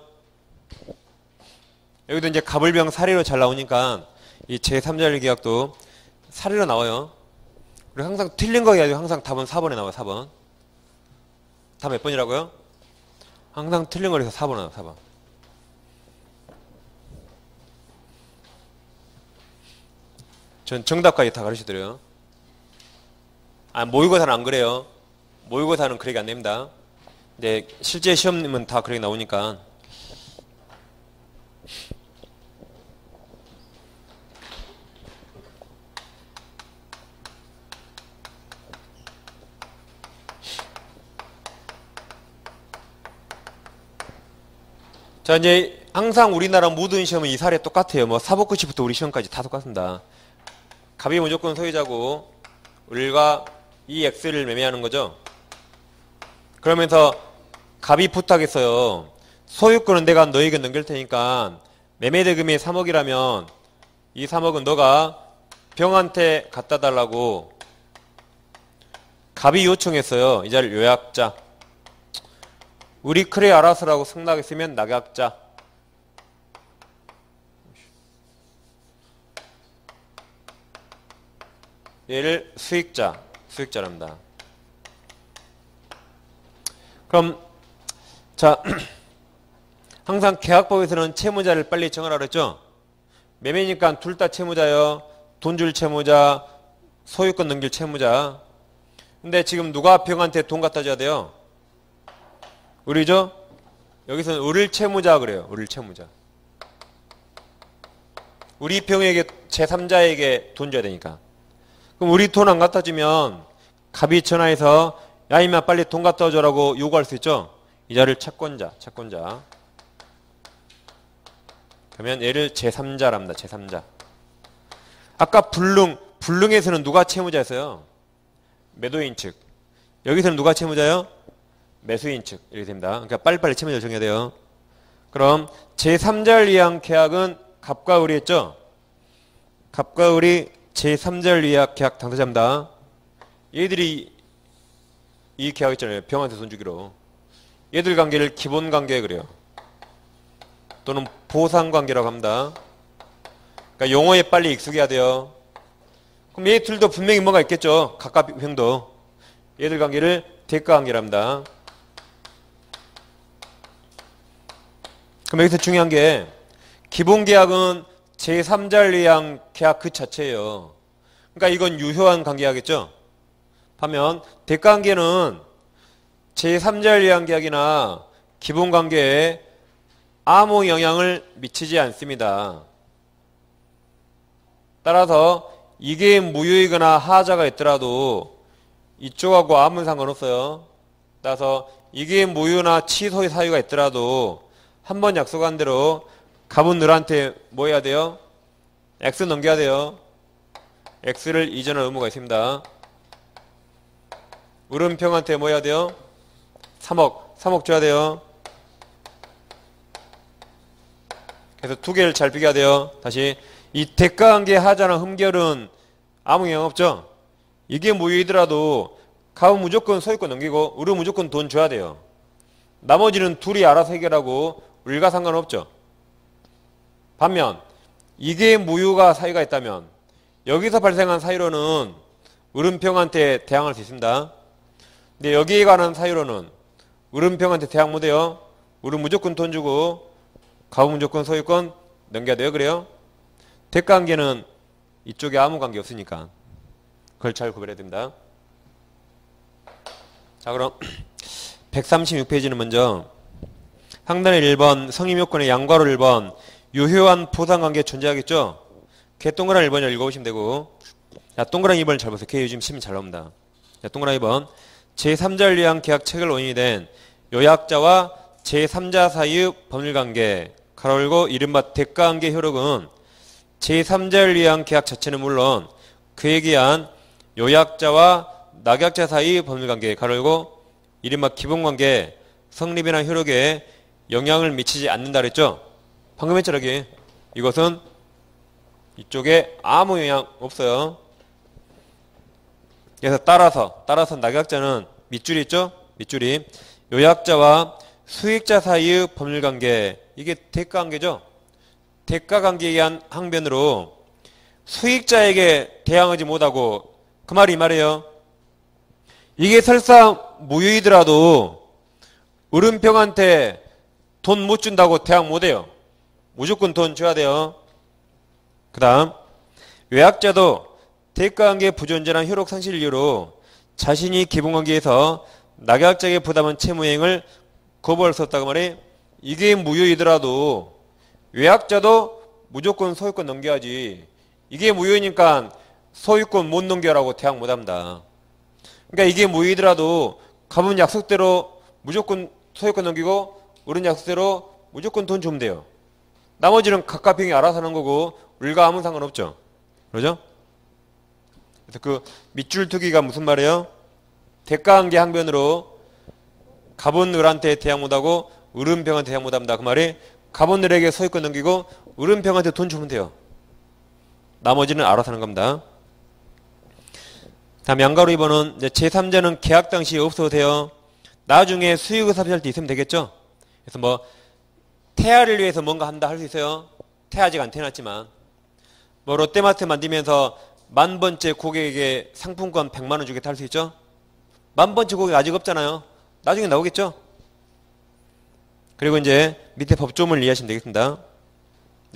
여기도 이제 갑을병 사례로 잘 나오니까 이 제3자를 계약도 사례로 나와요. 우리 항상 틀린 거 해야죠. 항상 답은 4번에 나와요. 4번. 답 몇 번이라고요? 항상 틀린 거에서 4번 나와요. 4번. 전 정답까지 다 가르쳐드려요. 모의고사는 안 그래요. 모의고사는 그렇게 안 됩니다. 근데 실제 시험은 다 그렇게 나오니까. 자, 이제 항상 우리나라 모든 시험은 이 사례 똑같아요. 뭐 사법고시부터 우리 시험까지 다 똑같습니다. 갑이 무조건 소유자고 을과 이 X를 매매하는 거죠. 그러면서 갑이 부탁했어요. 소유권은 내가 너에게 넘길 테니까 매매 대금이 3억이라면 이 3억은 너가 병한테 갖다 달라고 갑이 요청했어요. 이 자리를 요약자. 우리 그래 알아서라고 승낙했으면 낙약자. 얘를 수익자랍니다. 그럼 자 항상 계약법에서는 채무자를 빨리 정하라 그랬죠. 매매니까 둘 다 채무자요. 돈 줄 채무자, 소유권 넘길 채무자. 근데 지금 누가 병한테 돈 갖다 줘야 돼요? 을이죠? 여기서는 을을 채무자 그래요. 을을 채무자. 우리 병에게 제3자에게 돈 줘야 되니까. 그럼 우리 돈 안 갖다 주면 갑이 전화해서 야 임마 빨리 돈 갖다 줘라고 요구할 수 있죠. 이자를 채권자. 그러면 얘를 제3자랍니다. 제3자. 아까 불능에서는 누가 채무자였어요? 매도인 측. 여기서는 누가 채무자요? 매수인 측. 이렇게 됩니다. 그러니까 빨리빨리 채무자 정해야 돼요. 그럼 제3자를 위한 계약은 갑과 을이 했죠? 갑과 을이 제3자를 위한 계약 당사자입니다. 얘들이 이 계약했잖아요. 병한테 돈 주기로. 얘들 관계를 기본관계 그래요. 또는 보상관계라고 합니다. 그러니까 용어에 빨리 익숙해야 돼요. 그럼 얘들도 분명히 뭐가 있겠죠. 각각 형도. 얘들 관계를 대가관계랍니다. 그럼 여기서 중요한 게 기본계약은 제3자를 위한 계약 그 자체예요. 그러니까 이건 유효한 관계하겠죠. 반면 대가관계는 제3자를 위한 계약이나 기본관계에 아무 영향을 미치지 않습니다. 따라서 이게 무효이거나 하자가 있더라도 이쪽하고 아무 상관없어요. 따라서 이게 무효나 취소의 사유가 있더라도 한번 약속한 대로 갑은 을한테 뭐 해야 돼요? X 넘겨야 돼요. X를 이전할 의무가 있습니다. 을은 병한테 뭐 해야 돼요? 3억 줘야 돼요. 그래서 두 개를 잘 비교해야 돼요. 다시 이 대가관계 하자나 흠결은 아무 영향 없죠. 이게 무효이더라도 갑은 무조건 소유권 넘기고 을은 무조건 돈 줘야 돼요. 나머지는 둘이 알아서 해결하고 을과 상관없죠. 반면 이게 무효가 사유가 있다면 여기서 발생한 사유로는 을은 병한테 대항할 수 있습니다. 근데 여기에 관한 사유로는 을은 병한테 대항 못해요. 을은 무조건 돈 주고 갑은 무조건 소유권 넘겨야 돼요. 그래요? 대가관계는 이쪽에 아무 관계 없으니까 그걸 잘 구별해야 됩니다. 자, 그럼 136페이지는 먼저 상단의 1번 성립요건의 양괄호 1번 유효한 보상관계 존재하겠죠? 걔 동그란 1번을 읽어보시면 되고, 야 동그란 2번을 잘 보세요. 걔 요즘 시험이 잘 나옵니다. 자, 동그란 2번 제3자를 위한 계약 체결 원인이 된 요약자와 제3자 사이의 법률관계 가로 열고 이른바 대가관계 효력은 제3자를 위한 계약 자체는 물론 그에 기한 요약자와 낙약자 사이의 법률관계 가로 열고 이른바 기본관계 성립이나 효력에 영향을 미치지 않는다 그랬죠? 방금 했죠 여기. 이것은 이쪽에 아무 영향 없어요. 그래서 따라서 낙약자는 밑줄이 있죠? 밑줄이 요약자와 수익자 사이의 법률관계, 이게 대가관계죠? 대가관계에 의한 항변으로 수익자에게 대항하지 못하고 그 말이 이 말이에요. 이게 설사 무효이더라도 을은평한테 돈 못 준다고 대항 못 해요. 무조건 돈 줘야 돼요. 그 다음 외학자도 대가관계 부존재나 효력 상실 이유로 자신이 기본관계에서 낙약자에게 부담한 채무행을 거부할 수 없다고 말해. 이게 무효이더라도 외학자도 무조건 소유권 넘겨야지. 이게 무효이니까 소유권 못 넘겨라고 대항 못합니다. 그러니까 이게 무효이더라도 가문 약속대로 무조건 소유권 넘기고 을은 약속대로 무조건 돈 주면 돼요. 나머지는 각각 병이 알아서 하는 거고 을과 아무 상관없죠. 그러죠? 그래서 그 밑줄 두기가 무슨 말이에요? 대가관계 항변으로 갑은 을한테 대항 못하고 을은 병한테 대항 못합니다. 그 말이 갑은 을에게 소유권 넘기고 을은 병한테 돈 주면 돼요. 나머지는 알아서 하는 겁니다. 다음 양가로 2번은 제3자는 계약 당시 없어도 돼요. 나중에 수익의사표시할 때 있으면 되겠죠. 그래서 뭐 태아를 위해서 뭔가 한다 할 수 있어요. 태아 아직 안 태어났지만 뭐 롯데마트 만들면서 만번째 고객에게 상품권 100만 원 주겠다 할 수 있죠. 만번째 고객 아직 없잖아요. 나중에 나오겠죠. 그리고 이제 밑에 법조문을 이해하시면 되겠습니다.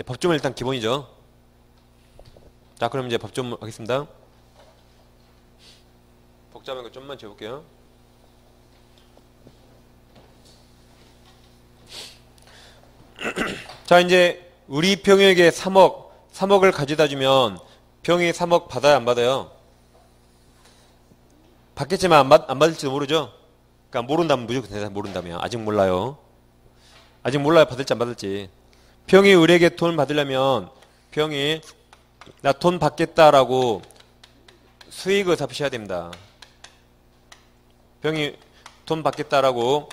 법조문 일단 기본이죠. 자, 그럼 이제 법조문 하겠습니다. 복잡한 거 좀만 지워볼게요. 자, 이제 우리 병에게 3억을 가져다 주면 병이 3억 받아야 안 받아요? 받겠지만 안 받을지도 모르죠. 그러니까 모른다면 무조건 대답 모른다면 아직 몰라요. 아직 몰라요. 받을지 안 받을지. 병이 을에게 돈 받으려면 병이 나 돈 받겠다라고 수익의사표시해야 됩니다. 병이 돈 받겠다라고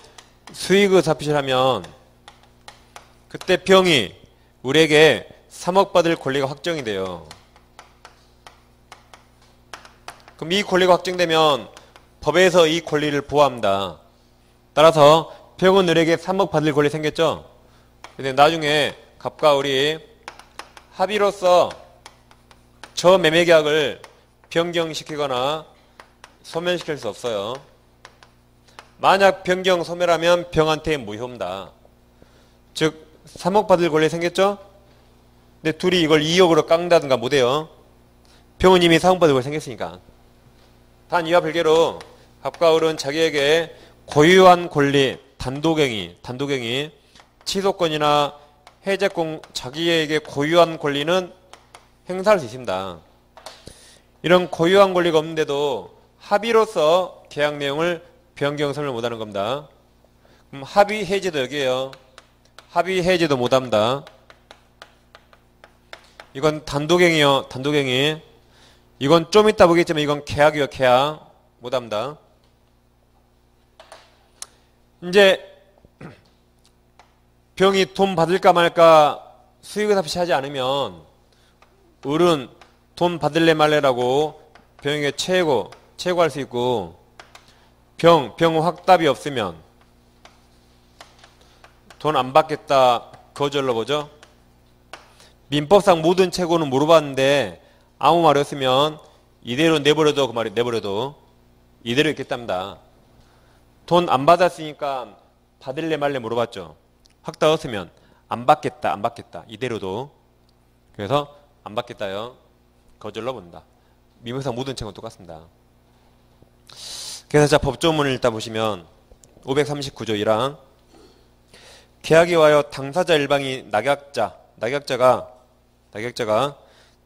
수익의사표시를 하면 그때 병이 을에게 3억 받을 권리가 확정이 돼요. 그럼 이 권리가 확정되면 법에서 이 권리를 보호합니다. 따라서 병은 을에게 3억 받을 권리 생겼죠. 근데 나중에 갑과 을이 합의로서 저 매매계약을 변경시키거나 소멸시킬 수 없어요. 만약 변경 소멸하면 병한테 무효입니다. 즉 3억 받을 권리 생겼죠? 근데 둘이 이걸 2억으로 깎는다든가 못해요. 병은 이미 3억 받을 권리 생겼으니까. 단 이와 별개로 갑과 을은 자기에게 고유한 권리, 단독행위, 취소권이나 해제권, 자기에게 고유한 권리는 행사할 수 있습니다. 이런 고유한 권리가 없는데도 합의로서 계약 내용을 변경 소멸 못하는 겁니다. 그럼 합의 해제도 여기에요. 합의 해제도 못합니다. 이건 단독행위요. 단독행위. 이건 좀 이따 보겠지만 이건 계약이요. 계약 못합니다. 이제 병이 돈 받을까 말까 수익의사표시하지 않으면 을은 돈 받을래 말래라고 병에게 최고할 수 있고 병 확답이 없으면 돈 안 받겠다 거절로 보죠. 민법상 모든 최고는 물어봤는데 아무 말이 없으면 이대로 내버려둬. 그 말이 내버려둬. 이대로 있겠답니다. 돈 안 받았으니까 받을래 말래 물어봤죠. 확답 없으면 안 받겠다. 이대로도. 그래서 안 받겠다요. 거절로 본다. 민법상 모든 채권은 똑같습니다. 그래서 자 법조문을 일단 보시면 539조 1항 계약에 와요 당사자 일방이 낙약자가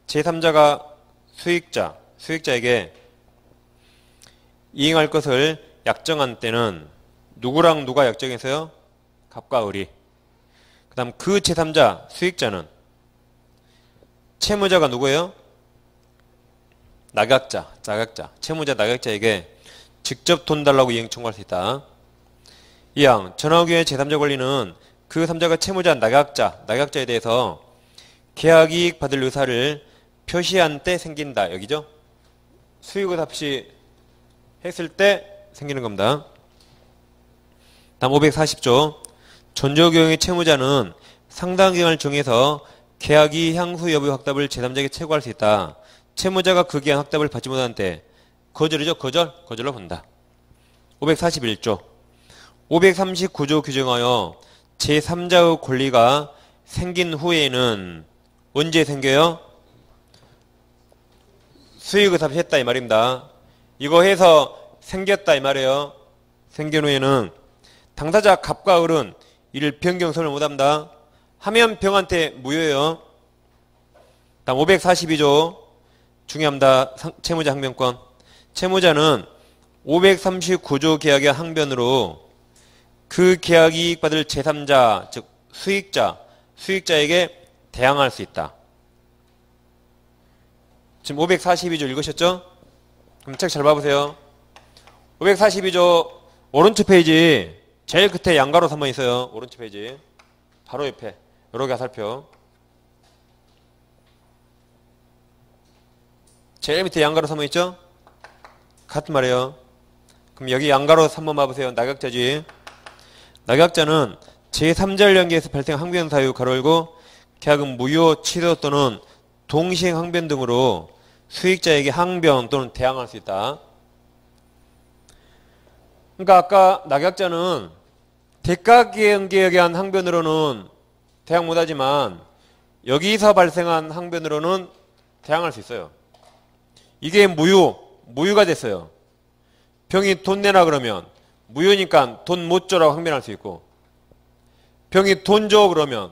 제3자가 수익자에게 이행할 것을 약정한 때는 누구랑 누가 약정했어요? 갑과 을이. 그 다음 그 제3자 수익자는 채무자가 누구예요? 낙약자. 채무자 낙약자에게 직접 돈 달라고 이행 청구할 수 있다. 2항 전화후기의 제3자 권리는 그 3자가 채무자 낙약자에 대해서 계약이익 받을 의사를 표시한 때 생긴다. 여기죠? 수익의사표시 했을 때 생기는 겁니다. 다음 540조 전조경의 채무자는 상당 기간을 정해서 계약이 향후 여부의 확답을 제3자에게 채구할 수 있다. 채무자가 그 기한 확답을 받지 못한 때 거절이죠. 거절로 본다. 541조. 539조 규정하여 제3자의 권리가 생긴 후에는 언제 생겨요? 수익의사표했다 이 말입니다. 이거 해서 생겼다 이 말이에요. 생긴 후에는 당사자 갑과 을은 이를 변경선을 못합니다. 하면 병한테 무효예요. 다음 542조 중요합니다. 채무자 항변권. 채무자는 539조 계약의 항변으로 그 계약 이익 받을 제3자 즉 수익자에게 대항할 수 있다. 지금 542조 읽으셨죠? 그럼 책 잘 봐보세요. 542조 오른쪽 페이지 제일 끝에 양가로 3번 있어요. 오른쪽 페이지 바로 옆에 요렇게 살펴. 제일 밑에 양가로 3번 있죠? 같은 말이에요. 그럼 여기 양가로 3번 봐보세요. 낙약자지. 낙약자는 제3자를 연계해서 발생한 항변 사유 가로 열고 계약은 무효, 취소 또는 동시행 항변 등으로 수익자에게 항변 또는 대항할 수 있다. 그러니까 아까 낙약자는 대가계약에 의한 항변으로는 대항 못하지만 여기서 발생한 항변으로는 대항할 수 있어요. 이게 무효가 됐어요. 병이 돈 내놔 그러면 무효니까 돈 못 줘라고 항변할 수 있고, 병이 돈 줘 그러면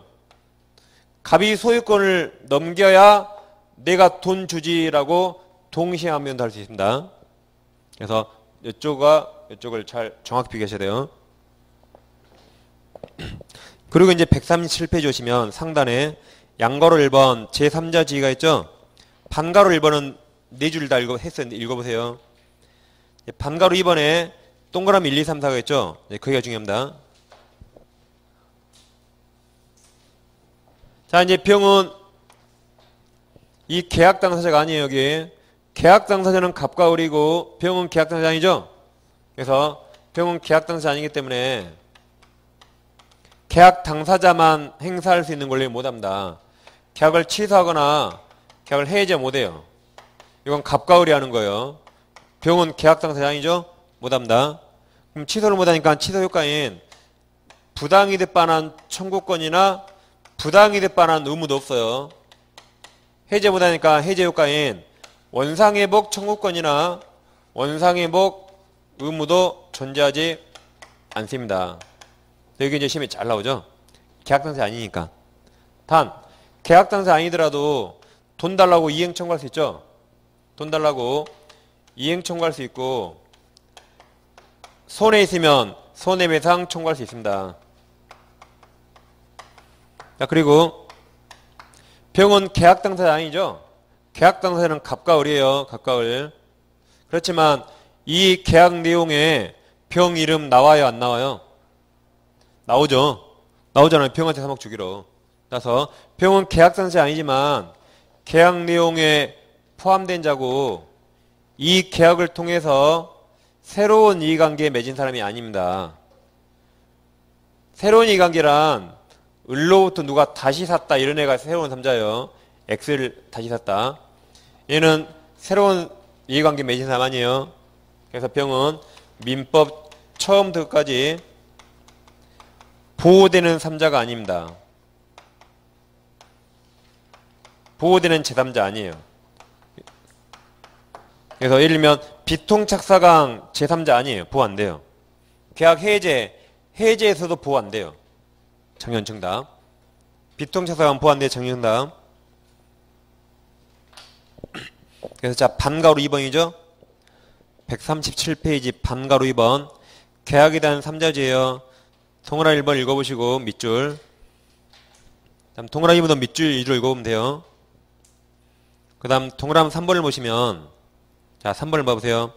갑이 소유권을 넘겨야 내가 돈 주지라고 동시에 항변도 할 수 있습니다. 그래서 이쪽을 잘 정확히 비교하셔야 돼요. 그리고 이제 137페이지 오시면 상단에 양가로 1번 제3자 지위가 있죠. 반가로 1번은 네 줄 다 했었는데 읽어보세요. 반가로 2번에 동그라미 1, 2, 3, 4가 있죠. 거기가 중요합니다. 자, 이제 병은 이 계약 당사자가 아니에요. 여기 계약 당사자는 갑과 을이고 병은 계약 당사자 아니죠. 그래서 병은 계약 당사자 아니기 때문에 계약 당사자만 행사할 수 있는 권리를 못합니다. 계약을 취소하거나 계약을 해제 못해요. 이건 갑과 을이 하는 거예요. 병은 계약 당사자 아니죠. 못합니다. 그럼 취소를 못하니까 취소 효과인 부당이득 반환 청구권이나 부당이득 반환 의무도 없어요. 해제 못하니까 해제 효과인 원상회복 청구권이나 원상회복 의무도 존재하지 않습니다. 여기 이제 시험에 잘 나오죠. 계약 당사자 아니니까. 단 계약 당사자 아니더라도 돈 달라고 이행 청구할 수 있죠. 돈 달라고 이행 청구할 수 있고 손해 있으면 손해배상 청구할 수 있습니다. 자, 그리고 병은 계약 당사자 아니죠. 계약 당사자는 갑과 을이에요. 갑과 을. 그렇지만 이 계약 내용에 병 이름 나와요, 안 나와요? 나오죠. 나오잖아요. 병한테 3억 주기로. 따라서 병은 계약 당사자 아니지만 계약 내용에 포함된 자고 이 계약을 통해서 새로운 이해관계에 맺은 사람이 아닙니다. 새로운 이해관계란 을로부터 누가 다시 샀다 이런 애가 새로운 삼자예요. X를 다시 샀다. 얘는 새로운 이해관계 맺은 사람 아니에요. 그래서 병은 민법 처음부터 끝까지 보호되는 삼자가 아닙니다. 보호되는 제3자 아니에요. 그래서 예를 들면 비통착사강 제3자 아니에요. 보호 안 돼요. 계약 해제에서도 보호 안 돼요. 정연정답. 비통착사강 보호 안 돼요. 정연정답. 그래서 자 반가로 2번이죠. 137페이지 반가로 2번 계약에 대한 3자지예요. 동그라 1번 읽어보시고 밑줄. 다음 동그라 2번도 밑줄 2줄 읽어보면 돼요. 그 다음 동그라미 3번을 보시면 자 3번을 봐보세요.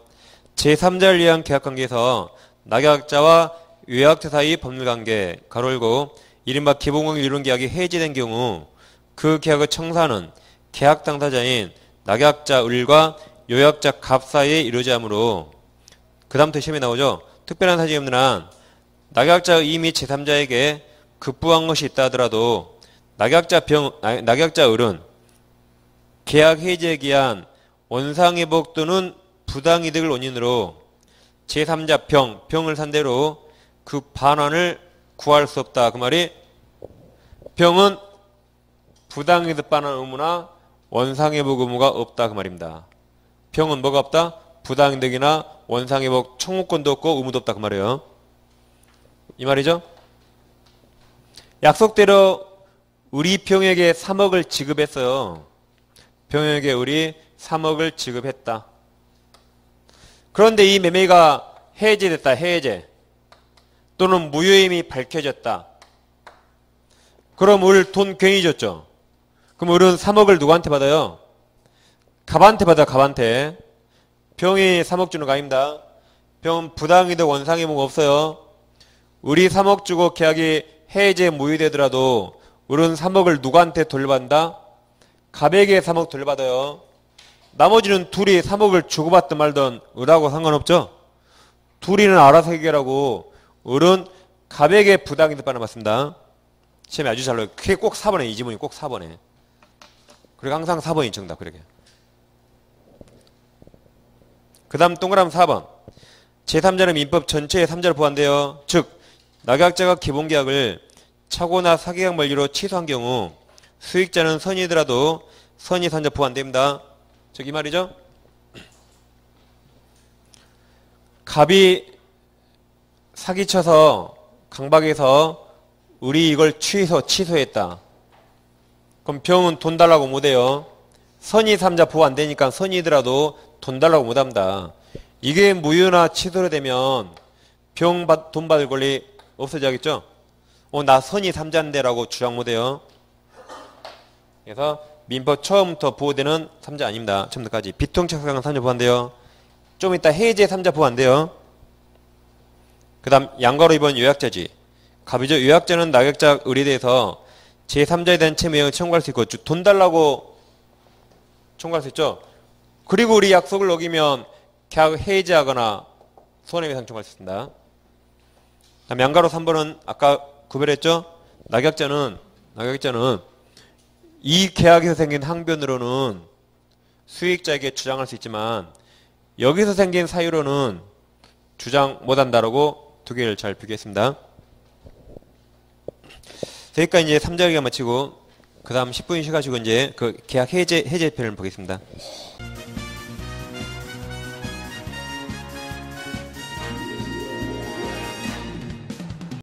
제3자를 위한 계약관계에서 낙약자와 외약자 사이 법률관계 가로 열고 이른바 기본관계 이론계약이 해지된 경우 그 계약을 청사하는 계약 당사자인 낙약자 을과 요약자 갑 사이에 이루어지지 않으므로 그 다음부터 시험에 나오죠. 특별한 사정이 없는 한 낙약자 의 및 제3자에게 급부한 것이 있다 하더라도 낙약자 을은 계약 해지에 기한 원상회복 또는 부당이득을 원인으로 제3자 병을 상대로 그 반환을 구할 수 없다. 그 말이 병은 부당이득 반환 의무나 원상회복 의무가 없다. 그 말입니다. 병은 뭐가 없다? 부당이득이나 원상회복 청구권도 없고 의무도 없다. 그 말이에요. 이 말이죠. 약속대로 우리 병에게 3억을 지급했어요. 병에게 우리 3억을 지급했다. 그런데 이 매매가 해제됐다. 해제. 또는 무효임이 밝혀졌다. 그럼 을 돈 괜히 줬죠. 그럼 을은 3억을 누구한테 받아요? 갑한테 받아. 갑한테. 병이 3억 주는 거 아닙니다. 병은 부당이득 원상회복 없어요. 을이 3억 주고 계약이 해제 무효되더라도 을은 3억을 누구한테 돌려받는다? 갑에게 3억 돌려받아요. 나머지는 둘이 3억을 주고받든 말든 을하고 상관없죠. 둘이는 알아서 해결하고 을은 갑에게 부당이득 받아봤습니다. 시험에 아주 잘 나와요. 그게 꼭 4번에 이 지문이 꼭 4번에. 그리고 항상 4번이 정답. 그러게. 그 다음 동그라미 4번. 제3자는 민법 전체에 3자를 포함한대요. 즉 낙약자가 기본계약을 착오나 사기약 만료로 취소한 경우 수익자는 선이더라도 선이 3자 포함됩니다. 즉 이 말이죠. 갑이 사기쳐서 강박해서 을이 이걸 취소했다. 그럼 병은 돈 달라고 못해요. 선이 3자 보호 안 되니까 선이더라도 돈 달라고 못합니다. 이게 무효나 취소로 되면 병 돈 받을 권리 없어져야겠죠. 나 선이 3자인데 라고 주장 못해요. 그래서 민법 처음부터 보호되는 3자 아닙니다. 처음부터까지. 비통착상은 3자 보호 안 돼요. 좀 이따 해제 3자 보호 안 돼요. 그 다음 양가로 2번 요약자지. 갑이죠. 요약자는 낙약자 을에 대해서 제3자에 대한 채무형을 청구할 수 있고 돈 달라고 청구할 수 있죠. 그리고 우리 약속을 어기면 계약을 해지하거나 손해배상 청구할 수 있습니다. 다음 양가로 3번은 아까 구별했죠. 낙약자는 이 계약에서 생긴 항변으로는 수익자에게 주장할 수 있지만 여기서 생긴 사유로는 주장 못한다라고 두 개를 잘 비교했습니다. 그러니까 이제 3자 기간 마치고 그 다음 10분 쉬가지고 이제 그 계약 해제 표현을 보겠습니다.